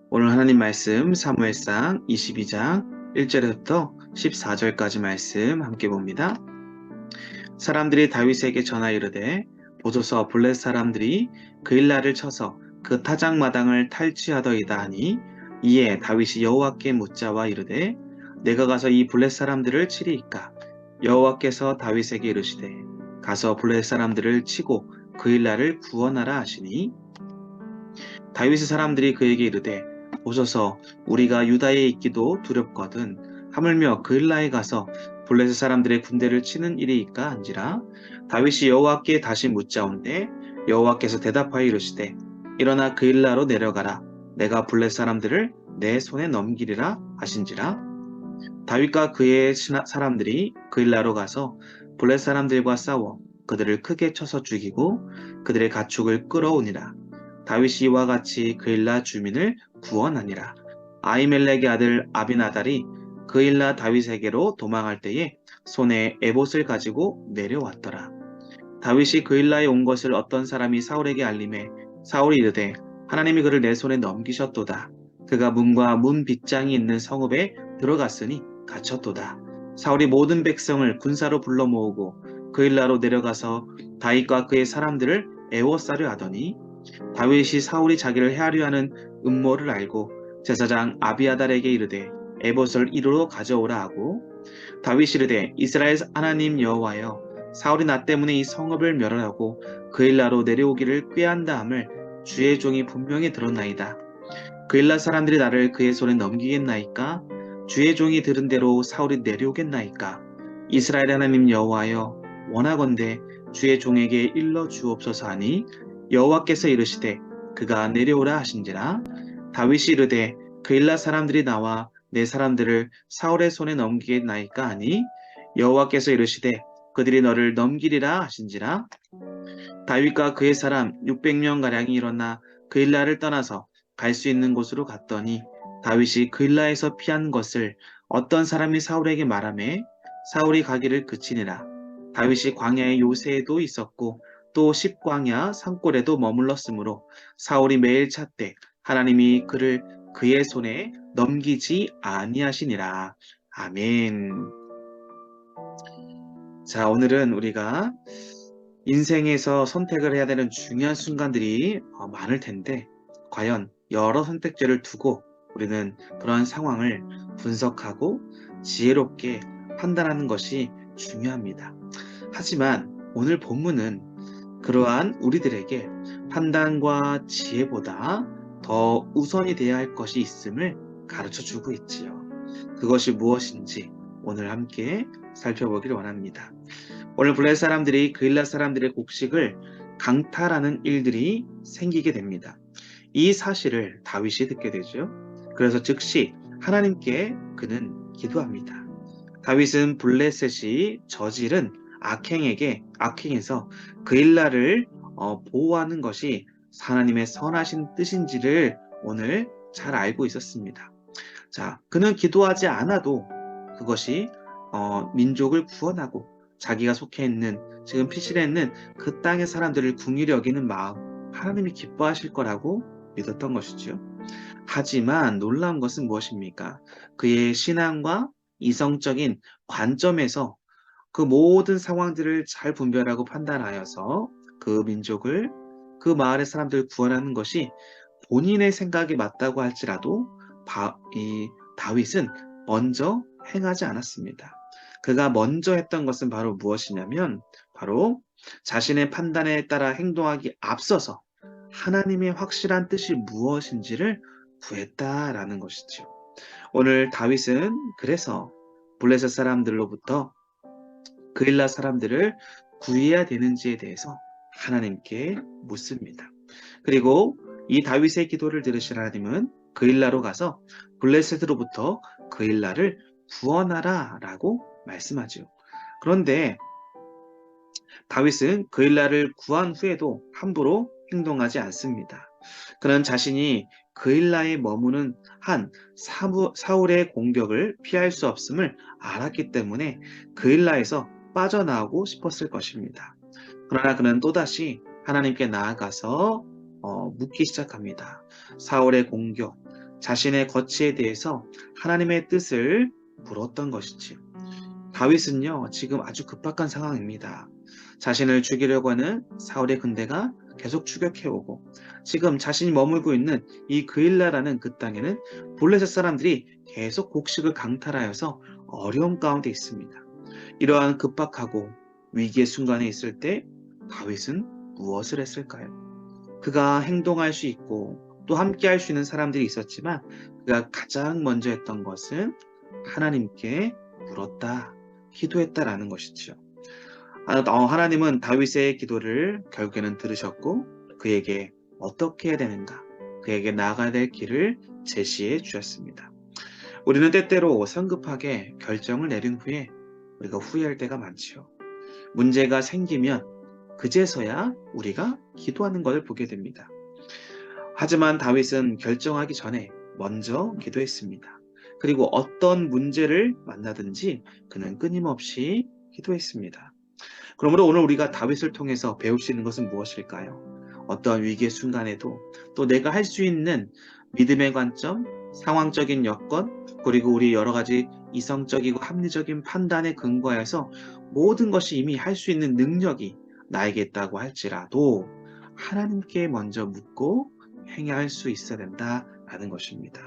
오늘 하나님 말씀 사무엘상 22장 1절부터 14절까지 말씀 함께 봅니다. 사람들이 다윗에게 전하 이르되 보소서 블레 사람들이 그일라를 쳐서 그 타작마당을 탈취하더이다 하니 이에 다윗이 여호와께 묻자와 이르되 내가 가서 이 블레 사람들을 치리이까 여호와께서 다윗에게 이르시되 가서 블레 사람들을 치고 그일라를 구원하라 하시니 다윗의 사람들이 그에게 이르되 보소서 우리가 유다에 있기도 두렵거든 하물며 그일라에 가서 블레셋 사람들의 군대를 치는 일이니까 한지라. 다윗이 여호와께 다시 묻자온데 여호와께서 대답하여 이르시되 일어나 그일라로 내려가라 내가 블레셋 사람들을 내 손에 넘기리라 하신지라. 다윗과 그의 사람들이 그일라로 가서 블레셋 사람들과 싸워 그들을 크게 쳐서 죽이고 그들의 가축을 끌어오니라. 다윗이 이와 같이 그일라 주민을 구원하니라. 아히멜렉의 아들 아비나달이 그일라 다윗에게로 도망할 때에 손에 에봇을 가지고 내려왔더라. 다윗이 그일라에 온 것을 어떤 사람이 사울에게 알림해 사울이 이르되 하나님이 그를 내 손에 넘기셨도다. 그가 문과 문 빗장이 있는 성읍에 들어갔으니 갇혔도다. 사울이 모든 백성을 군사로 불러 모으고 그일라로 내려가서 다윗과 그의 사람들을 애워싸려 하더니 다윗이 사울이 자기를 해하려 하는 음모를 알고 제사장 아비아달에게 이르되 에봇을 이리로 가져오라 하고 다윗이 이르되 이스라엘 하나님 여호와여 사울이 나 때문에 이 성읍을 멸하라고 그일라로 내려오기를 꾀한다 함을 주의 종이 분명히 들었나이다. 그일라 사람들이 나를 그의 손에 넘기겠나이까? 주의 종이 들은 대로 사울이 내려오겠나이까? 이스라엘 하나님 여호와여 원하건대 주의 종에게 일러 주옵소서 하니 여호와께서 이르시되 그가 내려오라 하신지라. 다윗이 이르되 그일라 사람들이 나와 내 사람들을 사울의 손에 넘기겠나이까 하니 여호와께서 이르시되 그들이 너를 넘기리라 하신지라. 다윗과 그의 사람 600명 가량이 일어나 그일라를 떠나서 갈 수 있는 곳으로 갔더니 다윗이 그일라에서 피한 것을 어떤 사람이 사울에게 말하매 사울이 가기를 그치니라. 다윗이 광야의 요새에도 있었고 또 십광야 산골에도 머물렀으므로 사울이 매일 찾되 하나님이 그를 그의 손에 넘기지 아니하시니라. 아멘. 자, 오늘은 우리가 인생에서 선택을 해야 되는 중요한 순간들이 많을 텐데 과연 여러 선택지를 두고 우리는 그러한 상황을 분석하고 지혜롭게 판단하는 것이 중요합니다. 하지만 오늘 본문은 그러한 우리들에게 판단과 지혜보다 더 우선이 되어야 할 것이 있음을 가르쳐 주고 있지요. 그것이 무엇인지 오늘 함께 살펴보기를 원합니다. 오늘 블레셋 사람들이 그일라 사람들의 곡식을 강탈하는 일들이 생기게 됩니다. 이 사실을 다윗이 듣게 되죠. 그래서 즉시 하나님께 그는 기도합니다. 다윗은 블레셋이 저지른 악행에서 그일라를 보호하는 것이 하나님의 선하신 뜻인지를 오늘 잘 알고 있었습니다. 자, 그는 기도하지 않아도 그것이 민족을 구원하고 자기가 속해 있는 지금 피실해 있는 그 땅의 사람들을 궁휼히 여기는 마음 하나님이 기뻐하실 거라고 믿었던 것이죠. 하지만 놀라운 것은 무엇입니까? 그의 신앙과 이성적인 관점에서 그 모든 상황들을 잘 분별하고 판단하여서 그 민족을 그 마을의 사람들을 구원하는 것이 본인의 생각이 맞다고 할지라도 이 다윗은 먼저 행하지 않았습니다. 그가 먼저 했던 것은 바로 무엇이냐면 바로 자신의 판단에 따라 행동하기 앞서서 하나님의 확실한 뜻이 무엇인지를 구했다라는 것이죠. 오늘 다윗은 그래서 블레셋 사람들로부터 그일라 사람들을 구해야 되는지에 대해서 하나님께 묻습니다. 그리고 이 다윗의 기도를 들으신 하나님은 그일라로 가서 블레셋으로부터 그일라를 구원하라 라고 말씀하죠. 그런데 다윗은 그일라를 구한 후에도 함부로 행동하지 않습니다. 그는 자신이 그일라에 머무는 한 사울의 공격을 피할 수 없음을 알았기 때문에 그일라에서 빠져나오고 싶었을 것입니다. 그러나 그는 또다시 하나님께 나아가서 묻기 시작합니다. 사울의 공격, 자신의 거취에 대해서 하나님의 뜻을 물었던 것이지요. 다윗은요, 지금 아주 급박한 상황입니다. 자신을 죽이려고 하는 사울의 군대가 계속 추격해오고, 지금 자신이 머물고 있는 이 그일라라는 그 땅에는 블레셋 사람들이 계속 곡식을 강탈하여서 어려움 가운데 있습니다. 이러한 급박하고 위기의 순간에 있을 때 다윗은 무엇을 했을까요? 그가 행동할 수 있고 또 함께 할 수 있는 사람들이 있었지만 그가 가장 먼저 했던 것은 하나님께 물었다, 기도했다라는 것이지요. 하나님은 다윗의 기도를 결국에는 들으셨고 그에게 어떻게 해야 되는가, 그에게 나아가야 될 길을 제시해 주셨습니다. 우리는 때때로 성급하게 결정을 내린 후에 우리가 후회할 때가 많지요. 문제가 생기면 그제서야 우리가 기도하는 것을 보게 됩니다. 하지만 다윗은 결정하기 전에 먼저 기도했습니다. 그리고 어떤 문제를 만나든지 그는 끊임없이 기도했습니다. 그러므로 오늘 우리가 다윗을 통해서 배울 수 있는 것은 무엇일까요? 어떤 위기의 순간에도 또 내가 할 수 있는 믿음의 관점, 상황적인 여건, 그리고 우리 여러 가지 이성적이고 합리적인 판단에 근거해서 모든 것이 이미 할 수 있는 능력이 나에게 있다고 할지라도 하나님께 먼저 묻고 행할 수 있어야 된다라는 것입니다.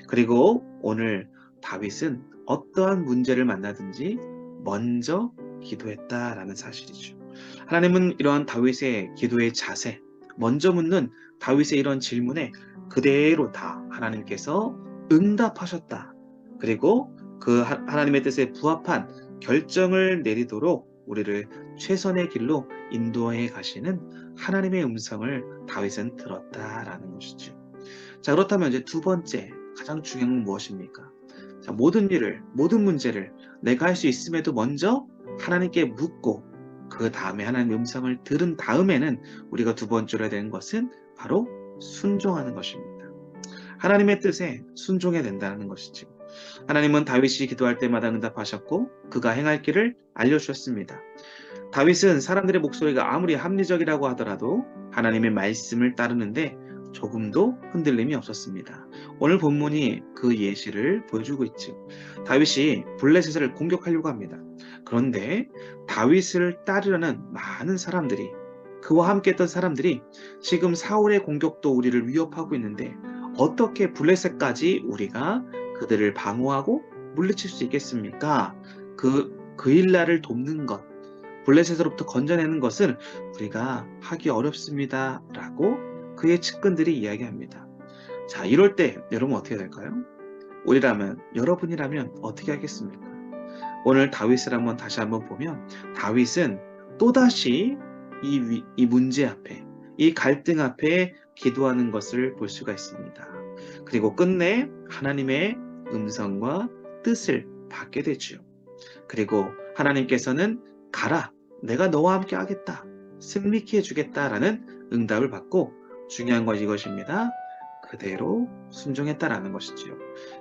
그리고 오늘 다윗은 어떠한 문제를 만나든지 먼저 기도했다라는 사실이죠. 하나님은 이러한 다윗의 기도의 자세, 먼저 묻는 다윗의 이런 질문에 그대로 다 하나님께서 응답하셨다. 그리고 그 하나님의 뜻에 부합한 결정을 내리도록 우리를 최선의 길로 인도해 가시는 하나님의 음성을 다윗은 들었다라는 것이죠. 자, 그렇다면 이제 두 번째 가장 중요한 건 무엇입니까? 자, 모든 일을, 모든 문제를 내가 할 수 있음에도 먼저 하나님께 묻고 그 다음에 하나님의 음성을 들은 다음에는 우리가 두 번째로 해야 되는 것은 바로 순종하는 것입니다. 하나님의 뜻에 순종해야 된다는 것이죠. 하나님은 다윗이 기도할 때마다 응답하셨고 그가 행할 길을 알려주셨습니다. 다윗은 사람들의 목소리가 아무리 합리적이라고 하더라도 하나님의 말씀을 따르는데 조금도 흔들림이 없었습니다. 오늘 본문이 그 예시를 보여주고 있죠. 다윗이 블레셋을 공격하려고 합니다. 그런데 다윗을 따르려는 많은 사람들이, 그와 함께 했던 사람들이 지금 사울의 공격도 우리를 위협하고 있는데 어떻게 블레셋까지 우리가 그들을 방어하고 물리칠 수 있겠습니까? 그일라를 돕는 것, 블레셋으로부터 건져내는 것은 우리가 하기 어렵습니다. 라고 그의 측근들이 이야기합니다. 자, 이럴 때 여러분 어떻게 될까요? 우리라면, 여러분이라면 어떻게 하겠습니까? 오늘 다윗을 다시 한번 보면 다윗은 또다시 이 문제 앞에, 이 갈등 앞에 기도하는 것을 볼 수가 있습니다. 그리고 끝내 하나님의 음성과 뜻을 받게 되죠. 그리고 하나님께서는 가라, 내가 너와 함께 하겠다, 승리케 해주겠다라는 응답을 받고 중요한 건 이것입니다. 그대로 순종했다라는 것이지요.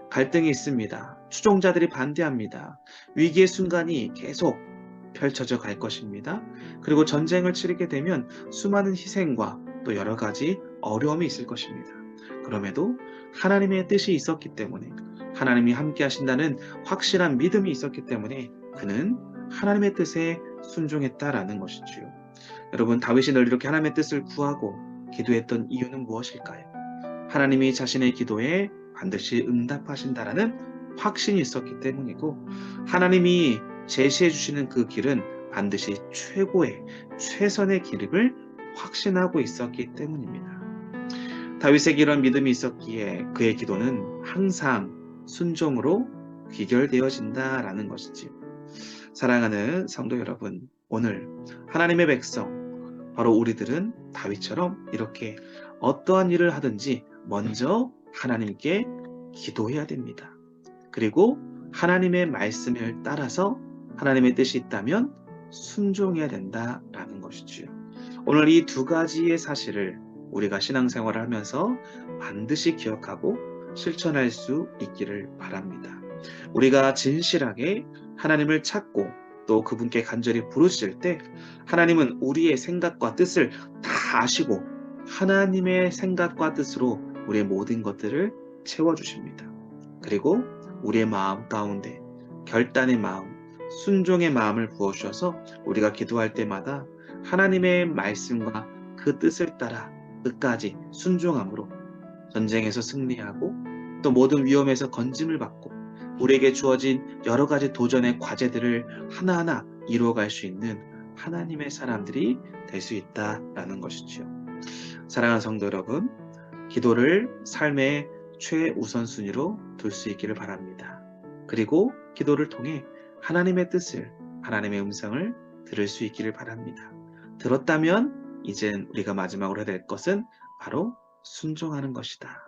갈등이 있습니다. 추종자들이 반대합니다. 위기의 순간이 계속 펼쳐져 갈 것입니다. 그리고 전쟁을 치르게 되면 수많은 희생과 또 여러 가지 어려움이 있을 것입니다. 그럼에도 하나님의 뜻이 있었기 때문에, 하나님이 함께 하신다는 확실한 믿음이 있었기 때문에 그는 하나님의 뜻에 순종했다라는 것이지요. 여러분, 다윗이 늘 이렇게 하나님의 뜻을 구하고 기도했던 이유는 무엇일까요? 하나님이 자신의 기도에 반드시 응답하신다라는 확신이 있었기 때문이고, 하나님이 제시해 주시는 그 길은 반드시 최고의, 최선의 길임을 확신하고 있었기 때문입니다. 다윗에게 이런 믿음이 있었기에 그의 기도는 항상 순종으로 귀결되어진다라는 것이지요. 사랑하는 성도 여러분, 오늘 하나님의 백성, 바로 우리들은 다윗처럼 이렇게 어떠한 일을 하든지 먼저 하나님께 기도해야 됩니다. 그리고 하나님의 말씀을 따라서 하나님의 뜻이 있다면 순종해야 된다라는 것이지요. 오늘 이 두 가지의 사실을 우리가 신앙생활을 하면서 반드시 기억하고 실천할 수 있기를 바랍니다. 우리가 진실하게 하나님을 찾고 또 그분께 간절히 부르실 때 하나님은 우리의 생각과 뜻을 다 아시고 하나님의 생각과 뜻으로 우리의 모든 것들을 채워주십니다. 그리고 우리의 마음 가운데 결단의 마음, 순종의 마음을 부어주셔서 우리가 기도할 때마다 하나님의 말씀과 그 뜻을 따라 끝까지 순종함으로 전쟁에서 승리하고 또 모든 위험에서 건짐을 받고 우리에게 주어진 여러 가지 도전의 과제들을 하나하나 이루어갈 수 있는 하나님의 사람들이 될 수 있다라는 것이지요. 사랑하는 성도 여러분, 기도를 삶의 최우선순위로 둘 수 있기를 바랍니다. 그리고 기도를 통해 하나님의 뜻을, 하나님의 음성을 들을 수 있기를 바랍니다. 들었다면 이젠 우리가 마지막으로 해야 될 것은 바로 순종하는 것이다.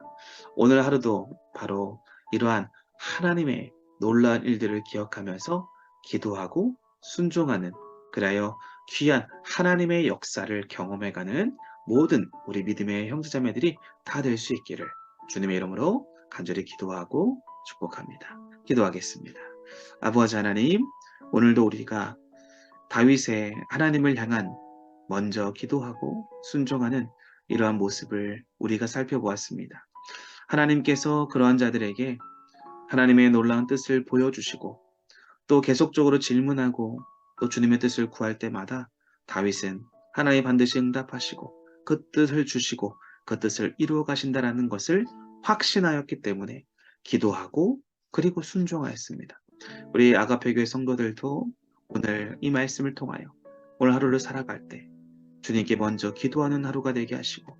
오늘 하루도 바로 이러한 하나님의 놀라운 일들을 기억하면서 기도하고 순종하는, 그리하여 귀한 하나님의 역사를 경험해가는 모든 우리 믿음의 형제자매들이 다 될 수 있기를 주님의 이름으로 간절히 기도하고 축복합니다. 기도하겠습니다. 아버지 하나님, 오늘도 우리가 다윗의 하나님을 향한 먼저 기도하고 순종하는 이러한 모습을 우리가 살펴보았습니다. 하나님께서 그러한 자들에게 하나님의 놀라운 뜻을 보여주시고 또 계속적으로 질문하고 또 주님의 뜻을 구할 때마다 다윗은 하나님 반드시 응답하시고 그 뜻을 주시고 그 뜻을 이루어 가신다라는 것을 확신하였기 때문에 기도하고 그리고 순종하였습니다. 우리 아가페교회 성도들도 오늘 이 말씀을 통하여 오늘 하루를 살아갈 때 주님께 먼저 기도하는 하루가 되게 하시고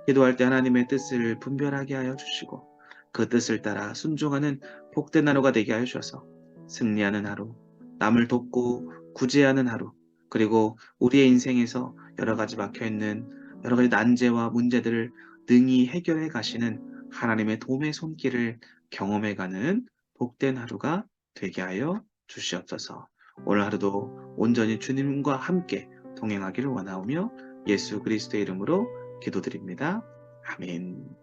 기도할 때 하나님의 뜻을 분별하게 하여 주시고 그 뜻을 따라 순종하는 복된 하루가 되게 하여 주셔서 승리하는 하루, 남을 돕고 구제하는 하루, 그리고 우리의 인생에서 여러 가지 막혀있는 여러 가지 난제와 문제들을 능히 해결해 가시는 하나님의 도움의 손길을 경험해가는 복된 하루가 되게 하여 주시옵소서. 오늘 하루도 온전히 주님과 함께 동행하기를 원하오며 예수 그리스도의 이름으로 기도드립니다. 아멘.